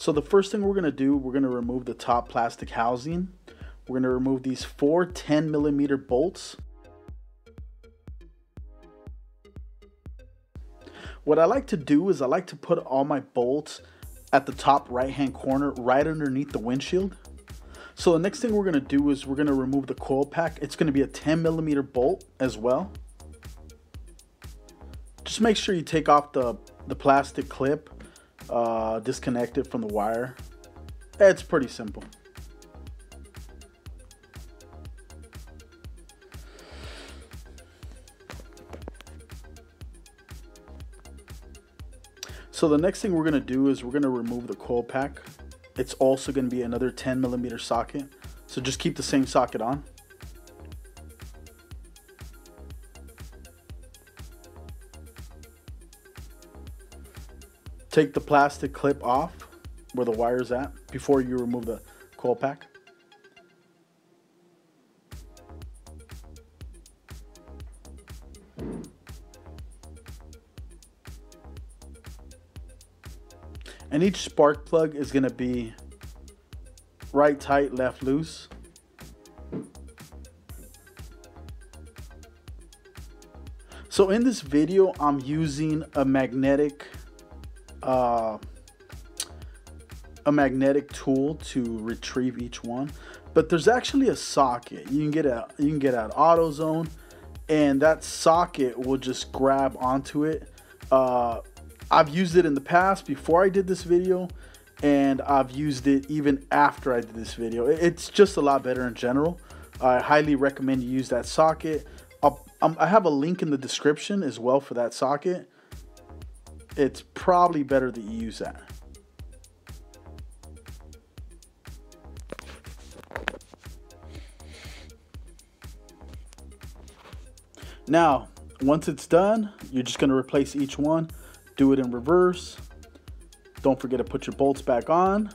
So the first thing we're going to do, we're going to remove the top plastic housing. We're going to remove these 4 10mm bolts. What I like to do is I like to put all my bolts at the top right hand corner, right underneath the windshield. So the next thing we're going to do is we're going to remove the coil pack. It's going to be a 10mm bolt as well. Just make sure you take off the plastic clip, disconnect it from the wire. It's pretty simple. So the next thing we're going to do is we're going to remove the coil pack. It's also going to be another 10mm socket. So just keep the same socket on. Take the plastic clip off where the wire's at before you remove the coil pack. And each spark plug is going to be right tight, left loose. So in this video, I'm using a magnetic tool to retrieve each one, but there's actually a socket you can get at AutoZone, and that socket will just grab onto it. I've used it in the past before I did this video, and I've used it even after I did this video. It's just a lot better in general. I highly recommend you use that socket. I have a link in the description as well for that socket. It's probably better that you use that. Now, once it's done, you're just going to replace each one. Do it in reverse. Don't forget to put your bolts back on.